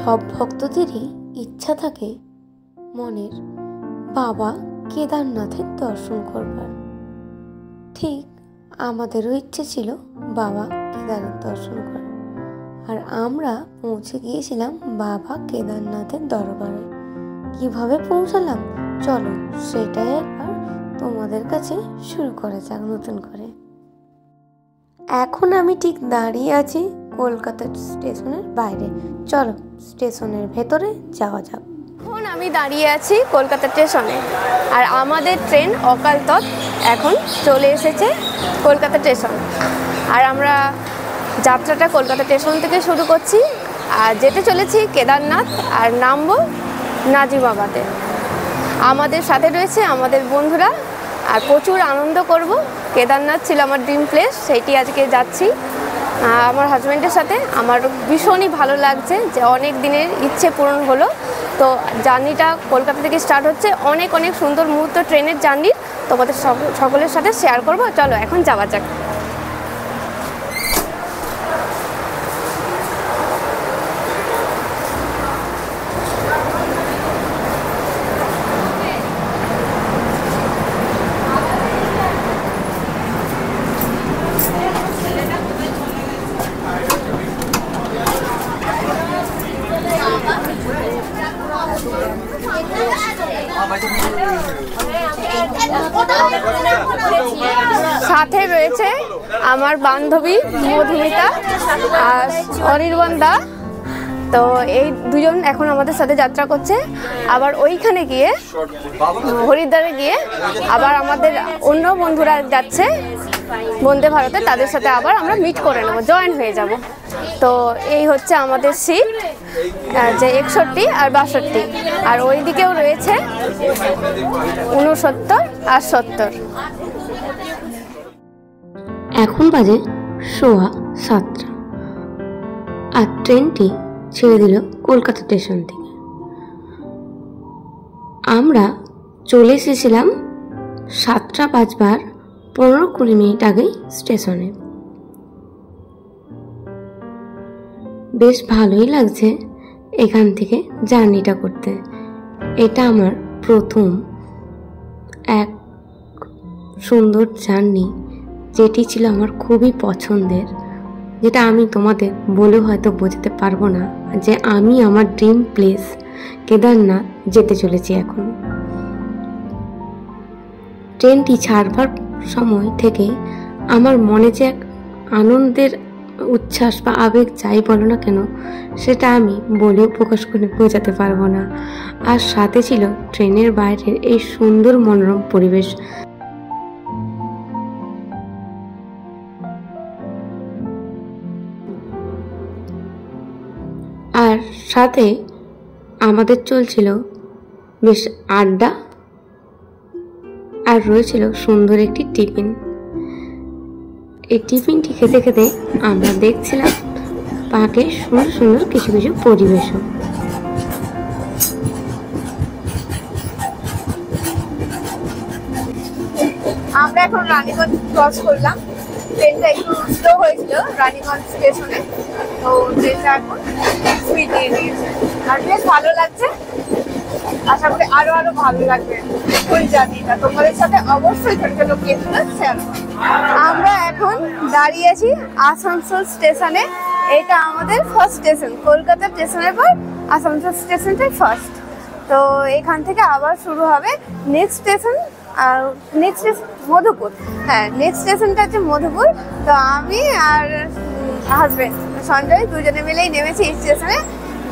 সব ভক্তদেরই ইচ্ছা থাকে মনের বাবা কেদারনাথের দর্শন করবার। ঠিক আমাদেরও ইচ্ছে ছিল বাবা কেদারের দর্শন করার। আর আমরা পৌঁছে গিয়েছিলাম বাবা কেদারনাথের দরবারে। কিভাবে পৌঁছালাম চলো সেটাই একবার তোমাদের কাছে শুরু করা যাক নতুন করে। এখন আমি ঠিক দাঁড়িয়ে আছি কলকাতা স্টেশনের বাইরে। চলো স্টেশনের ভেতরে যাওয়া যাক। এখন আমি দাঁড়িয়ে আছি কলকাতা স্টেশনে, আর আমাদের ট্রেন অকাল তৎ এখন চলে এসেছে কলকাতা স্টেশন। আর আমরা যাত্রাটা কলকাতা স্টেশন থেকে শুরু করছি আর যেতে চলেছি কেদারনাথ আর নামবো নাজিমাবাদে। আমাদের সাথে রয়েছে আমাদের বন্ধুরা আর প্রচুর আনন্দ করব। কেদারনাথ ছিল আমার ড্রিম প্লেস, সেইটি আজকে যাচ্ছি আমার হাজব্যান্ডের সাথে। আমার ভীষণই ভালো লাগছে যে অনেক দিনের ইচ্ছে পূরণ হলো। তো জার্নিটা কলকাতা থেকে স্টার্ট হচ্ছে। অনেক অনেক সুন্দর মুহূর্ত ট্রেনের জার্নির তোমাদের সকলের সাথে শেয়ার করব। চলো এখন যাওয়া যাক। সাথে রয়েছে আমার বান্ধবী মধুমিতা আর অনির্বাণ দা। তো এই দুজন এখন আমাদের সাথে যাত্রা করছে। আবার ওইখানে গিয়ে হরিদ্বারে গিয়ে আবার আমাদের অন্য বন্ধুরা যাচ্ছে বন্দে ভারতে, তাদের সাথে আবার আমরা মিট করে নেবো, জয়েন হয়ে যাব। তো এই হচ্ছে আমাদের সিট, যে 61 আর 62, আর ওই দিকেও রয়েছে 69 আর 70। এখন বাজে 7:15 আর ট্রেনটি ছেড়ে দিল কলকাতা স্টেশন থেকে। আমরা চলে এসেছিলাম 7:15-15-20 আগেই স্টেশনে। বেশ ভালোই লাগছে এখান থেকে জার্নিটা করতে। এটা আমার প্রথম এক সুন্দর জার্নি, যেটি ছিল আমার খুবই পছন্দের, যেটা আমি তোমাদের বলে হয়তো বোঝাতে পারবো না যে আমি আমার ড্রিম প্লেস কেদারনাথ যেতে চলেছি এখন। ট্রেনটি ছাড়বার সময় থেকে আমার মনে যে এক আনন্দের উচ্ছ্বাস বা আবেগ যাই বলো না কেন, সেটা আমি বলেও প্রকাশ করে বোঝাতে পারবো না। আর সাথে ছিল ট্রেনের বাইরের এই সুন্দর মনোরম পরিবেশ। আর সাথে আমাদের চলছিল বেশ আড্ডা, আর রয়েছিল সুন্দর একটি টিফিন। এই টিফিনটি খেতে খেতে আমরা দেখছিলাম পাকে সুন্দর সুন্দর কিছু কিছু পরিবেশও। আমরা এখন রানীগঞ্জ ক্রস করলাম। ট্রেনটা একটু স্লো হয়েছিল রানীগঞ্জ স্টেশনে, তো ট্রেনটা এখন স্পিড নিয়ে নিয়েছে আর বেশ ভালো লাগছে। আশা করি আরো ভালো লাগবে ওই জার্নিটা। তোমাদের সাথে অবশ্যই ছোট ছোট ক্লিপগুলো শেয়ার করব। আমরা এখন দাঁড়িয়ে আছি আসানসোল স্টেশনে। এটা আমাদের ফার্স্ট স্টেশন। কলকাতা স্টেশনের পর আসানসোল স্টেশনটাই ফার্স্ট। তো এখান থেকে আবার শুরু হবে নেক্সট স্টেশন। আর নেক্সট মধুপুর। হ্যাঁ, নেক্সট স্টেশনটা হচ্ছে মধুপুর। তো আমি আর হাজবেন্ড সঞ্জয় দুজনে মিলেই নেমেছি এই স্টেশনে।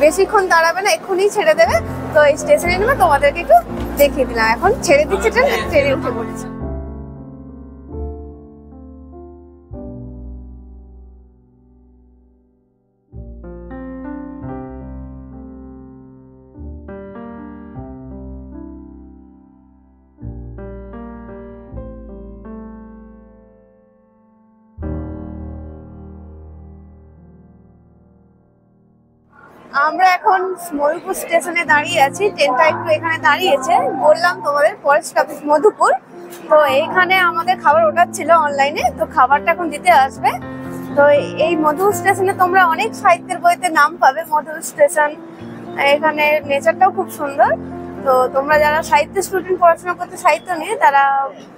বেশিক্ষণ দাঁড়াবে না, এক্ষুনি ছেড়ে দেবে। তো এই স্টেশনে নেমে তোমাদেরকে একটু দেখিয়ে দিলাম। এখন ছেড়ে দিচ্ছে ট্রেনে উঠে পড়েছি। আমরা এখন মধুপুর স্টেশনে দাঁড়িয়ে আছি। ট্রেনটা একটু এখানে দাঁড়িয়েছে, বললাম তোমাদের পরের স্টপেজ মধুপুর। তো এইখানে আমাদের খাবার অর্ডার ছিল অনলাইনে, তো খাবারটা এখন দিতে আসবে। তো এই মধুপুর স্টেশনে তোমরা অনেক সাহিত্যের বইতে নাম পাবে। মধুপুর স্টেশন, এখানে নেচারটাও খুব সুন্দর। তো তোমরা যারা সাহিত্য স্টুডেন্ট, পড়াশোনা করতে সাহিত্য নিয়ে, তারা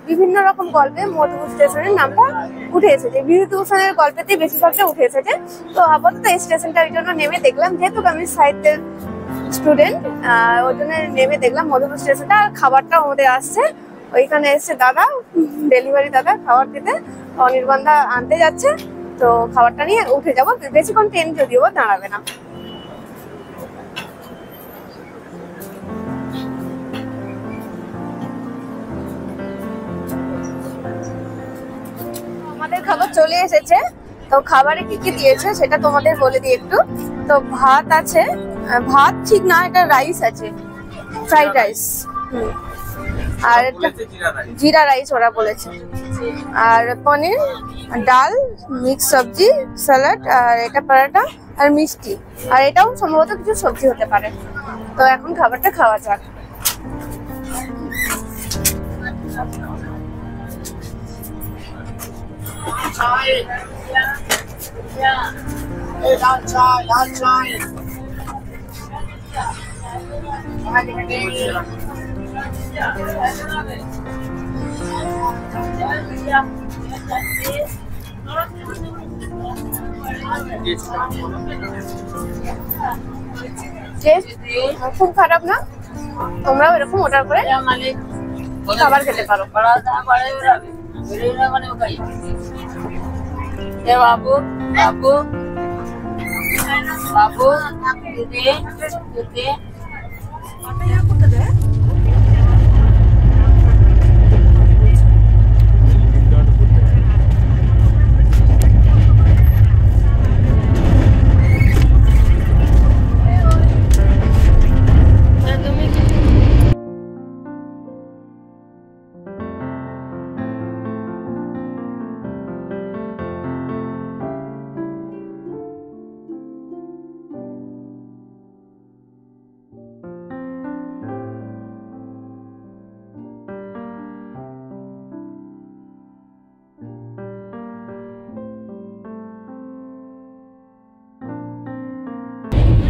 বিভিন্ন রকম গল্পে মধুপুর স্টেশনের নামটা উঠে এসেছে। বিভূতিভূষণের গল্পেতেই বেশিরভাগটা উঠে এসেছে। তো আপাতত এই স্টেশনটার জন্য নেমে দেখলাম, যেহেতু আমি সাহিত্যের স্টুডেন্ট, ওই জন্য নেমে দেখলাম মধুপুর স্টেশনটা। আর খাবারটাও আমাদের আসছে, ওইখানে এসছে দাদা, ডেলিভারি দাদা খাবার দিতে। অনির্বাণদা আনতে যাচ্ছে, তো খাবারটা নিয়ে উঠে যাবো। বেশিক্ষণ ট্রেন যদিও দাঁড়াবে না। আমাদের খাবার চলে এসেছে। তো খাবারে কি কি দিয়েছে সেটা তোমাদের বলে দিই একটু। তো ভাত আছে, ভাত ঠিক না, এটা রাইস আছে, ফ্রাইড রাইস, আর জিরা রাইস ওরা বলেছে, আর পনির, ডাল, মিক্স সবজি, স্যালাড, আর এটা পরোটা আর মিষ্টি, আর এটাও সম্ভবত কিছু সবজি হতে পারে। তো এখন খাবারটা খাওয়া যাক। খুব খারাপ না, তোমরাও এরকম অর্ডার করে খাবার খেতে পারো। বাবু বাবু বাবু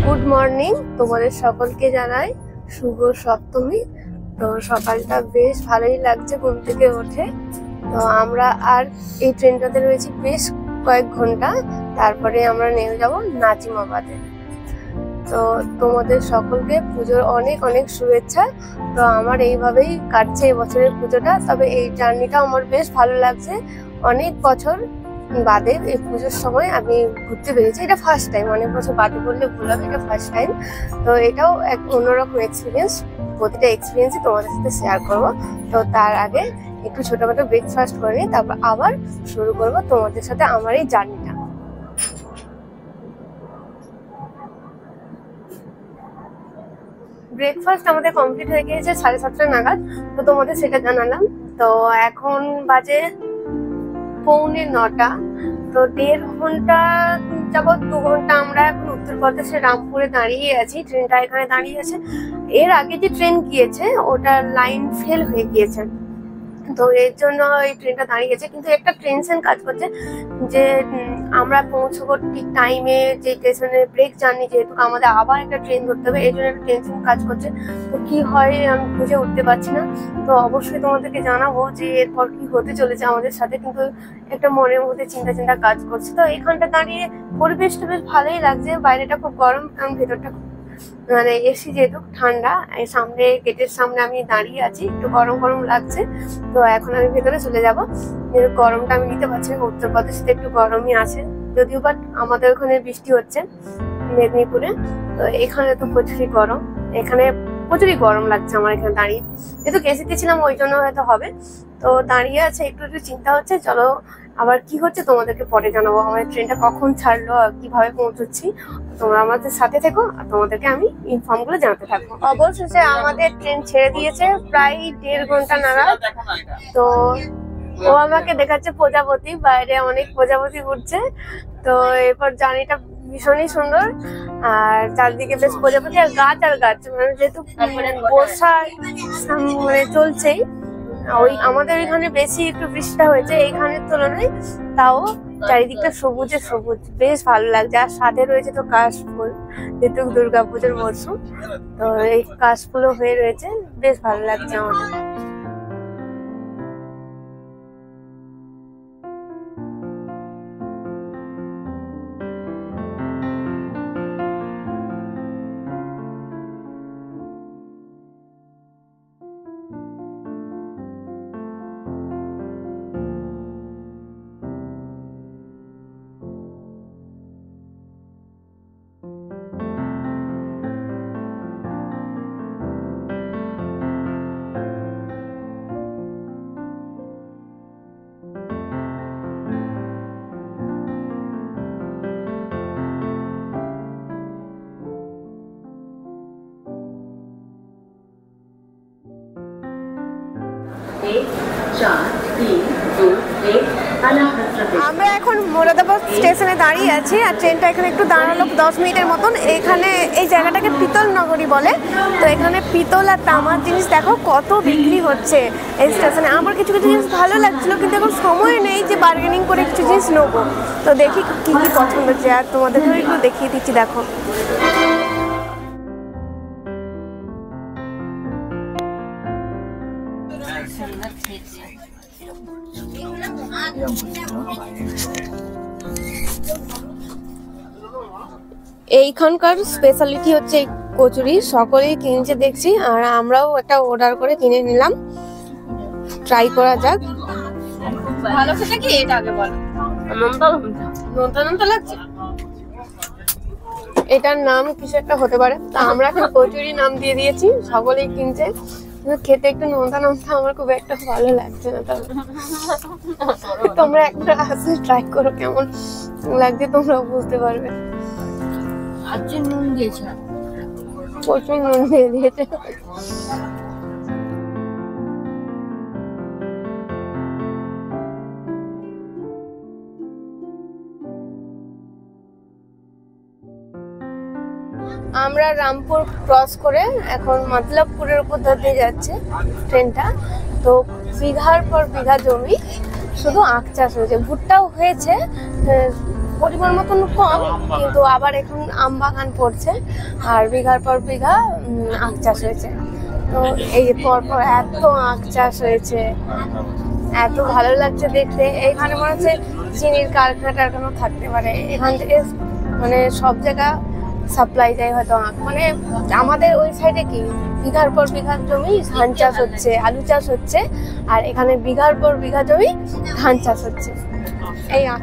গুড মর্নিং, তোমাদের সকলকে জানাই শুভ সপ্তমী। তো সকালটা বেশ ভালোই লাগছে ঘুম থেকে উঠে। তো আমরা আর এই ট্রেনটাতে রয়েছি বেশ কয়েক ঘন্টা, তারপরে আমরা নেমে যাব নাজিমাবাদে। তো তোমাদের সকলকে পুজোর অনেক অনেক শুভেচ্ছা। তো আমার এইভাবেই কাটছে এবছরের পুজোটা। তবে এই জার্নিটা আমার বেশ ভালো লাগছে। অনেক বছর বাদে এই পুজোর সময় আমি ঘুরতে পেরেছি। এটা ফার্স্ট টাইম, অনেক বছর বাদে বললে ভুল হবে, এটা ফার্স্ট টাইম। তো এটাও এক অন্যরকম এক্সপিরিয়েন্স। প্রতিটা এক্সপিরিয়েন্সই তোমাদের সাথে শেয়ার করবো। তো তার আগে একটু ছোটখাটো ব্রেকফাস্ট করে নিই, তারপর আবার শুরু করবো তোমাদের সাথে আমার এই জার্নিটা। ব্রেকফাস্ট আমাদের কমপ্লিট হয়ে গিয়েছে 7:30 নাগাদ। তো তোমাদের সেটা জানালাম। তো এখন বাজে 8:45। তো 1.5 ঘন্টা যাবত 2 ঘন্টা আমরা এখন উত্তরপ্রদেশের রামপুরে দাঁড়িয়ে আছি। ট্রেনটা এখানে দাঁড়িয়ে আছে। এর আগে যে ট্রেন গিয়েছে ওটা লাইন ফেল হয়ে গিয়েছে, তো এর জন্য এই ট্রেনটা দাঁড়িয়েছে। কিন্তু একটা টেনশন কাজ করছে যে আমরা পৌঁছবো ঠিক টাইমে, যে স্টেশনের ব্রেক জার্নি, যেহেতু আমাদের আবার একটা ট্রেন ধরতে হবে, এই জন্য একটা টেনশন কাজ করছে। তো কি হয় আমি বুঝে উঠতে পারছি না। তো অবশ্যই তোমাদেরকে জানাবো যে এরপর কি হতে চলেছে আমাদের সাথে। কিন্তু একটা মনের মধ্যে চিন্তা চিন্তা কাজ করছে। তো এখানটা দাঁড়িয়ে পরিবেশটা বেশ ভালোই লাগছে। বাইরেটা খুব গরম, কারণ ভেতরটা মানে এসি যেহেতু ঠান্ডা। সামনে গেটের সামনে আমি দাঁড়িয়ে আছি, একটু গরম গরম লাগছে। তো এখন আমি ভেতরে চলে যাবো। গরমটা আমি নিতে পারছি না, উত্তরপ্রদেশে একটু গরমই আছে যদিও, বাট আমাদের ওখানে বৃষ্টি হচ্ছে মেদিনীপুরে। তো এখানে তো প্রচুরই গরম, এখানে প্রচুরই গরম লাগছে আমার এখানে দাঁড়িয়ে। যেহেতু কেসিতে ছিলাম ওই জন্য হয়তো হবে। তো দাঁড়িয়ে আছে, একটু একটু চিন্তা হচ্ছে। চলো আবার কি হচ্ছে তোমাদেরকে পরে জানাবো। আমাদের ট্রেনটা কখন ছাড়লো আর কিভাবে পৌঁছচ্ছি, তোমরা আমাদের সাথে থেকো আর তোমাদেরকে আমি ইনফর্ম গুলো জানাতে থাকবো। অবশেষে আমাদের ট্রেন ছেড়ে দিয়েছে প্রায় 1.5 ঘন্টা নাগাদ। তো ও আমাকে দেখাচ্ছে প্রজাপতি, বাইরে অনেক প্রজাপতি উঠছে। তো এরপর জার্নিটা ভীষণই সুন্দর, আর চারদিকে বেশ প্রজাপতি আর গাছ মানে যেহেতু বর্ষা মানে চলছেই। ওই আমাদের এখানে বেশি একটু বৃষ্টিটা হয়েছে এইখানের তুলনায়, তাও চারিদিকটা সবুজে সবুজ, বেশ ভালো লাগছে। আর সাথে রয়েছে তো কাশফুল, যেহেতু দুর্গাপুজোর মরশুম, তো এই কাশফুলও হয়ে রয়েছে, বেশ ভালো লাগছে আমাদের। আমরা এখন মোরাদাবাদ স্টেশনে দাঁড়িয়ে আছি, আর ট্রেনটা এখানে একটু দাঁড়ালো 10 মিনিটের মতন। এখানে এই জায়গাটাকে পিতল নগরী বলে। তো এখানে পিতল আর তামার জিনিস দেখো কত বিক্রি হচ্ছে এই স্টেশনে। আমার কিছু কিছু জিনিস ভালো লাগছিল, কিন্তু এখন সময় নেই যে বার্গেনিং করে কিছু জিনিস নেবো। তো দেখি কি কি পছন্দ হচ্ছে, আর তোমাদেরকেও একটু দেখিয়ে দিচ্ছি। দেখো এইখানকার স্পেশালিটি হচ্ছে এই কচুরি, সকলেই কিনছে দেখছি, আর আমরাও একটা অর্ডার করে কিনে নিলাম। ট্রাই করা যাক। ভালো খেতে কি এটা আগে বলো। নোনতা নোনতা লাগছে। এটার নাম কিছু একটা হতে পারে, তা আমরা এখন কচুরি নাম দিয়ে দিয়েছি, সকলেই কিনছে। কিন্তু খেতে একটু নোনতা নোনতা আমার খুব একটা ভালো লাগছে না। তবে তোমরা একটা আসে ট্রাই করো, কেমন লাগছে তোমরা বুঝতে পারবে। আজকে নুন দিয়েছে, প্রচুর নুন দিয়ে দিয়েছে। আমরা রামপুর ক্রস করে এখন মতলবপুরের উপর দিয়ে যাচ্ছে ট্রেনটা। তো বিঘার পর বিঘা জমি শুধু আখ চাষ হয়েছে, ভুট্টাও হয়েছে পরিমাণ মতন কম, কিন্তু আবার এখন আম বাগান পড়ছে, আর বিঘার পর বিঘা আখ চাষ হয়েছে। তো এই যে পরপর এত আখ চাষ হয়েছে, এত ভালো লাগছে দেখতে। এইখানে মনে হচ্ছে চিনির কারখানা টারখানা থাকতে পারে। এখান থেকে মানে সব জায়গা সাপ্লাই যায় হয়তো আখ। মানে আমাদের ওই সাইডে কি বিঘার পর বিঘার জমি ধান চাষ হচ্ছে, আলু চাষ হচ্ছে, আর এখানে বিঘার পর বিঘা জমি ধান চাষ হচ্ছে। এই আখ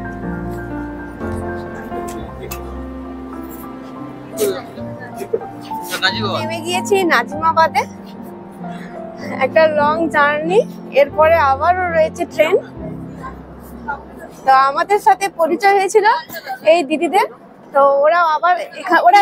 নেমে গিয়েছি নাজিমাবাদে। একটা লং জার্নি, এরপরে আবারও রয়েছে ট্রেন। তো আমাদের সাথে পরিচয় হয়েছিল এই দিদিদের, তো ওরা আবার ওরা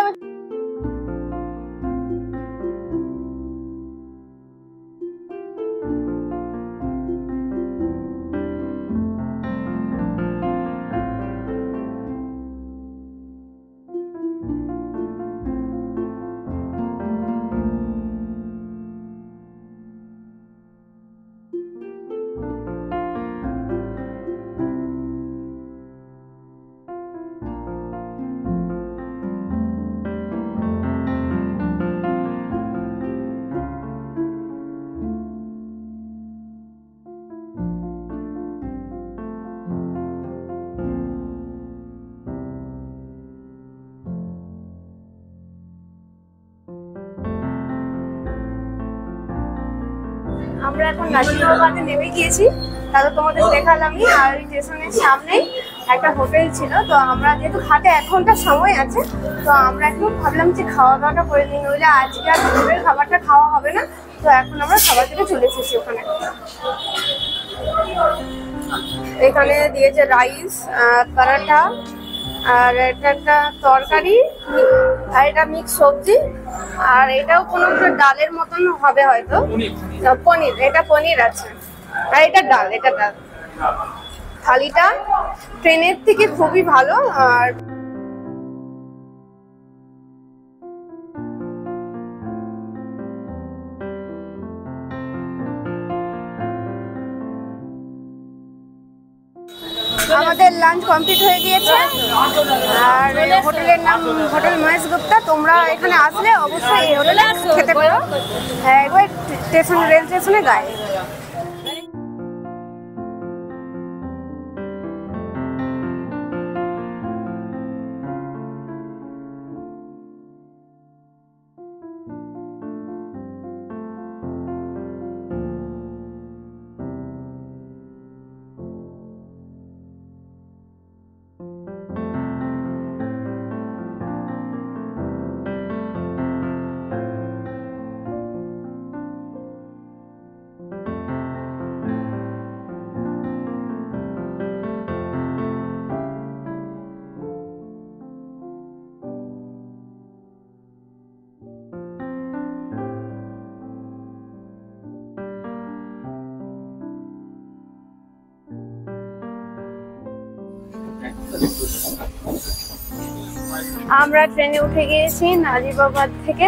আমরা এখন নাজিমাবাদে নেমে গিয়েছি। তাহলে তোমাদের দেখালামই। আর স্টেশনের সামনেই একটা হোটেল ছিল, তো আমরা যেহেতু হাতে 1 ঘন্টা সময় আছে, তো আমরা একটু ভাবলাম যে খাওয়া দাওয়াটা করে নিই, নইলে আজকে আর দুপুরের খাবারটা খাওয়া হবে না। তো এখন আমরা খাবার থেকে চলে এসেছি ওখানে। এখানে দিয়েছে রাইস, পরাঠা, আর এটা একটা তরকারি, আর এটা মিক্স সবজি, আর এটাও কোনো একটা ডালের মতন হবে হয়তো, পনির। এটা পনির আছে, আর এটা ডাল। এটা ডাল। থালিটা ট্রেনের থেকে খুবই ভালো। আর আমাদের লাঞ্চ কমপ্লিট হয়ে গিয়েছে। আর হোটেলের নাম হোটেল মহেশ গুপ্তা। তোমরা এখানে আসলে অবশ্যই এই হোটেলে খেতে পারো, একবার স্টেশন রেল স্টেশনের গায়ে। আমরা ট্রেনে উঠে গিয়েছি নাজিবাবাদ থেকে।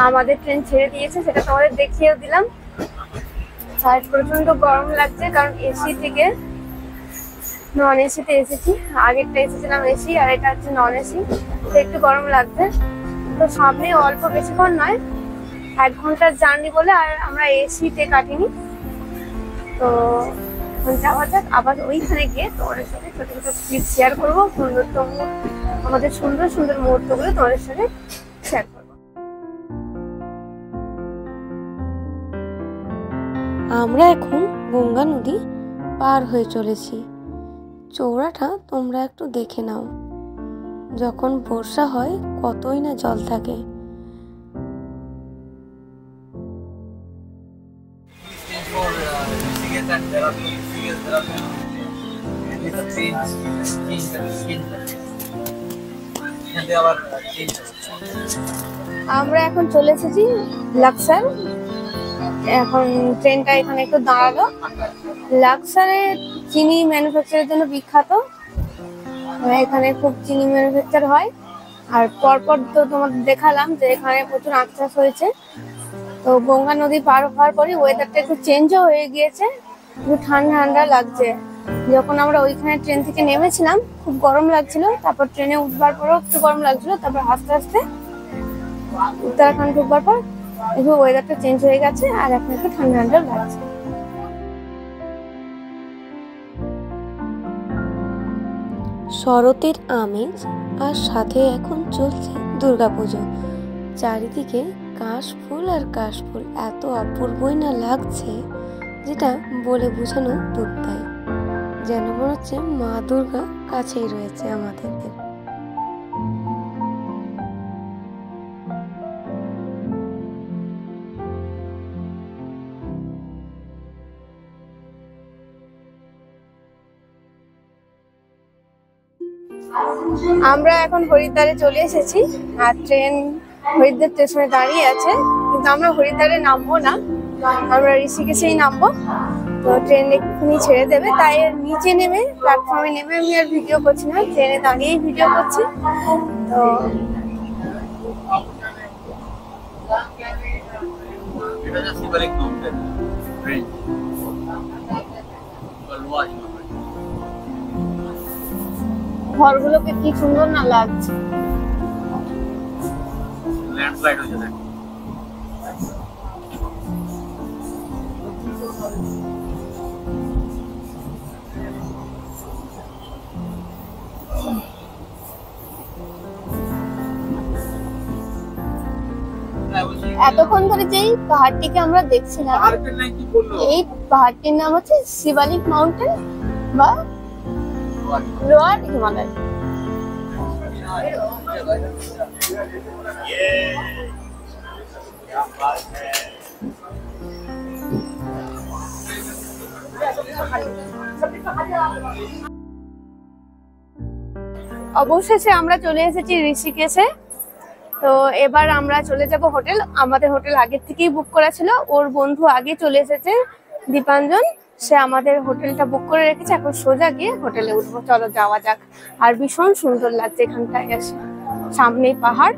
আমাদের ট্রেন ছেড়ে দিয়েছে, সেটা তোমাদের দেখিয়েও দিলাম। সাইড প্রচন্ড গরম লাগছে, কারণ এসি থেকে নন এসিতে এসেছি। আগেরটা এসেছিলাম এসি, আর এটা হচ্ছে নন এসি, তো একটু গরম লাগছে। তো সামনে অল্প বেশিক্ষণ নয়, 1 ঘন্টার জার্নি বলে আর আমরা এসিতে কাটিনি। তো যাওয়া যাক, আবার ওইখানে গিয়ে তোমাদের সাথে ছোট ছোট ক্লিপ শেয়ার করবো। আমাদের সুন্দর সুন্দর মুহূর্তগুলো তোমাদের সাথে শেয়ার করবো। আমরা এখন গঙ্গা নদী পার হয়ে চলেছি। চৌড়াটা তোমরা একটু দেখে নাও, যখন বর্ষা হয় কতই না জল থাকে। আমরা এখন চলে এসেছি লাক্সার। এখন ট্রেনটা এখানে একটু দাঁড়ালো। লাক্সারে চিনি ম্যানুফ্যাকচারের জন্য বিখ্যাত, এখানে খুব চিনি ম্যানুফ্যাকচার হয়। আর পরপর তো তোমাদের দেখালাম যে এখানে প্রচুর আখ চাষ হয়েছে। তো গঙ্গা নদী পার হওয়ার পরে ওয়েদারটা একটু চেঞ্জও হয়ে গিয়েছে, একটু ঠান্ডা ঠান্ডা লাগছে। যখন আমরা ওইখানে ট্রেন থেকে নেমেছিলাম খুব গরম লাগছিল, তারপর ট্রেনে উঠবার পরেও একটু গরম লাগছিল, তারপর আস্তে আস্তে উত্তরাখণ্ড ঢুকবার পর একটু ওয়েদারটা চেঞ্জ হয়ে গেছে, আর এখন একটু ঠান্ডা ঠান্ডা লাগছে। শরতের আমেজ, আর সাথে এখন চলছে দুর্গাপুজো। চারিদিকে কাশফুল আর কাশফুল, এত অপূর্বই না লাগছে যেটা বলে বোঝানো দুর্দায়। যেন মনে হচ্ছে মা দুর্গা কাছেই রয়েছে আমাদের। আমরা এখন হরিদ্বারে চলে এসেছি, আর ট্রেন হরিদ্বার স্টেশনে দাঁড়িয়ে আছে। কিন্তু আমরা হরিদ্বারে নামবো না, আমরা ঋষিকেশেই নামবো। তো ট্রেন এক্ষুনি ছেড়ে দেবে, তাই নিচে নেমে প্ল্যাটফর্মে নেমে আমি আর ভিডিও করছি না, ট্রেনে দাঁড়িয়েই ভিডিও করছি। তো ঘরগুলোকে কি সুন্দর না লাগছে। ল্যান্ডস্লাইড হয়েছে দেখ। এতক্ষণ ধরে যেই পাহাড়টিকে আমরা দেখছিলাম, এই পাহাড়টির নাম হচ্ছে শিবালিক মাউন্টেন বা লোয়ার হিমালয়। অবশেষে আমরা চলে এসেছি ঋষিকেশে। তো এবার আমরা চলে যাব হোটেল। আমাদের হোটেল আগের থেকেই বুক করা ছিল, ওর বন্ধু আগে চলে এসেছে দীপাঞ্জন, সে আমাদের হোটেলটা বুক করে রেখেছে। এখন সোজা গিয়ে হোটেলে উঠবো, চলো যাওয়া যাক। আর ভীষণ সুন্দর লাগছে এখানটায় এসে, সামনেই পাহাড়।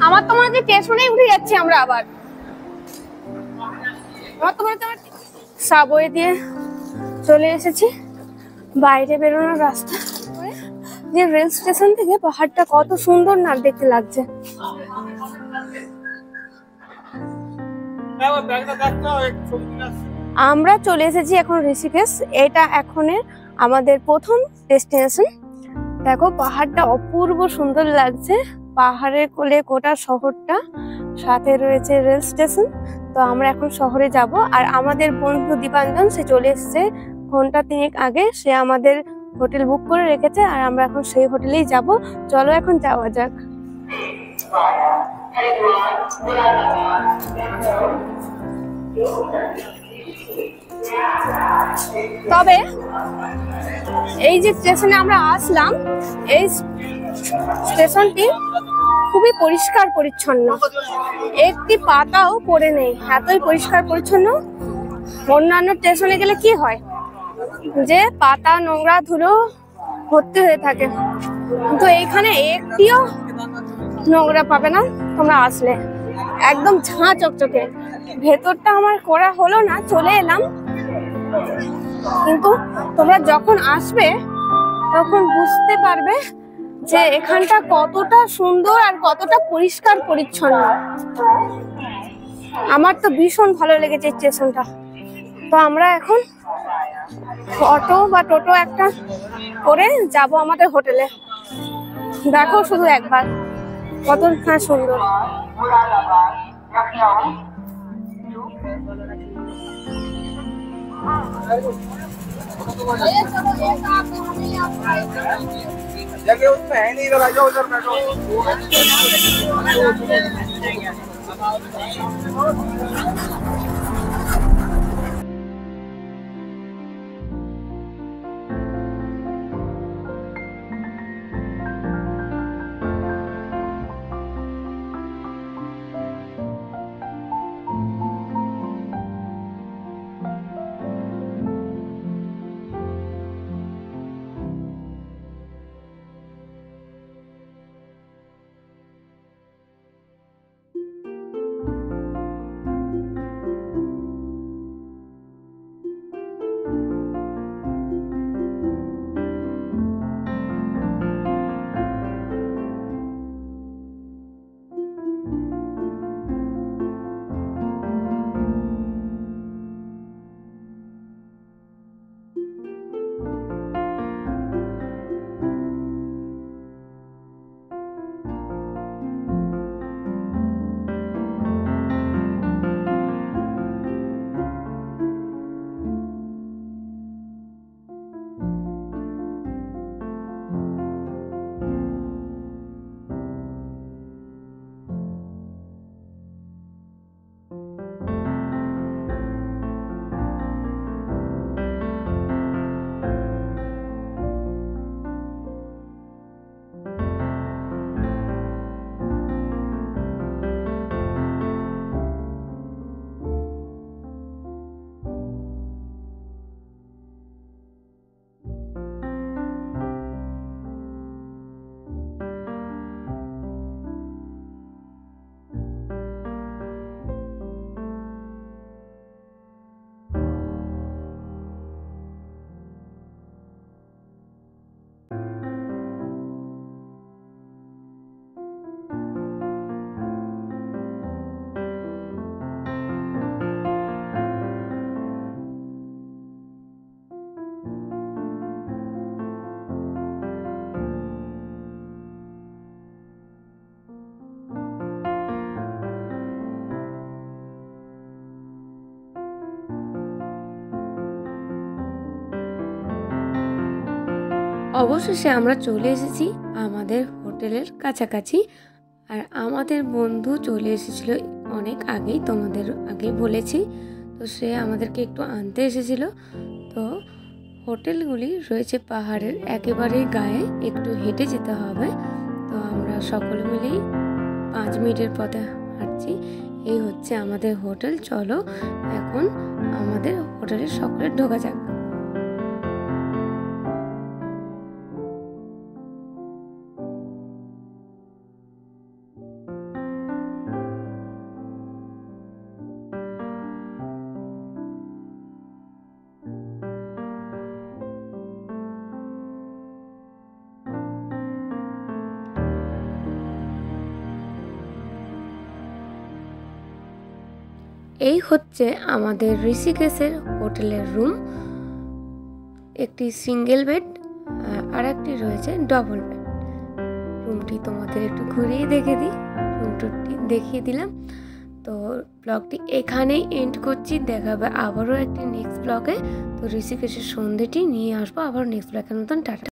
আমার তো মনে হচ্ছে স্টেশনেই উঠে যাচ্ছি আমরা আবার। আমার তো মনে হচ্ছে সাবওয়ে দিয়ে চলে এসেছি। বাইরে বেরোনোর রাস্তা, যে রেল স্টেশন থেকে পাহাড়টা কত সুন্দর না দেখতে লাগছে। আমরা চলে এসেছি এখন ঋষিকেশ। এটা এখনের আমাদের প্রথম ডেস্টিনেশন। দেখো পাহাড়টা অপূর্ব সুন্দর লাগছে, পাহাড়ের কোলে গোটা শহরটা, সাথে রয়েছে রেল স্টেশন। তো আমরা এখন শহরে যাব। আর আমাদের বন্ধু দীপাঞ্জন সে চলে এসেছে ঘন্টা 3 আগে। সে আমাদের হোটেল বুক করে রেখেছে আর আমরা এখন সেই হোটেলেই যাব। চলো এখন যাওয়া যাক। তবে এই যে স্টেশনে আমরা আসলাম, এই স্টেশনটি খুবই পরিষ্কার পরিচ্ছন্ন, একটি পাতাও পড়ে নেই, এতই পরিষ্কার পরিচ্ছন্ন। অন্যান্য স্টেশনে গেলে কি হয় যে পাতা নোংরা ধুলো ভর্তি হয়ে থাকে, কিন্তু এইখানে একটিও নোংরা পাবে না তোমরা আসলে। একদম ঝাঁ চকচকে। ভেতরটা আমার করা হলো না, চলে এলাম, কিন্তু তোমরা যখন আসবে তখন বুঝতে পারবে যে এখানটা কতটা সুন্দর আর কতটা পরিষ্কার পরিচ্ছন্ন। আমার তো ভীষণ ভালো লেগেছে স্টেশনটা। তো আমরা এখন অটো বা টোটো একটা করে যাব আমাদের হোটেলে। দেখো শুধু একবার কতটা সুন্দর। जगह उसमें है नहीं, इधर आ जाओ, उधर बैठो। অবশেষে আমরা চলে এসেছি আমাদের হোটেলের কাছাকাছি। আর আমাদের বন্ধু চলে এসেছিল অনেক আগেই, তোমাদের আগে বলেছি। তো সে আমাদেরকে একটু আনতে এসেছিল। তো হোটেলগুলি রয়েছে পাহাড়ের একেবারেই গায়ে, একটু হেঁটে যেতে হবে। তো আমরা সকলে মিলেই 5 মিনিটের পথে হাঁটছি। এই হচ্ছে আমাদের হোটেল। চলো এখন আমাদের হোটেলে সকলে ঢোকা যাক। এই হচ্ছে আমাদের ঋষিকেশের হোটেলের রুম। একটি সিঙ্গেল বেড আর একটি রয়েছে ডবল বেড। রুমটি তোমাদের একটু ঘুরিয়ে দেখিয়ে দেখিয়ে দিলাম। তো ব্লগটি এখানেই এন্ড করছি। দেখাবে আবারও একটি নেক্সট ব্লগে। তো ঋষিকেশের সন্ধ্যেটি নিয়ে আসবো আবার নেক্সট ব্লগের মতন। টাটা।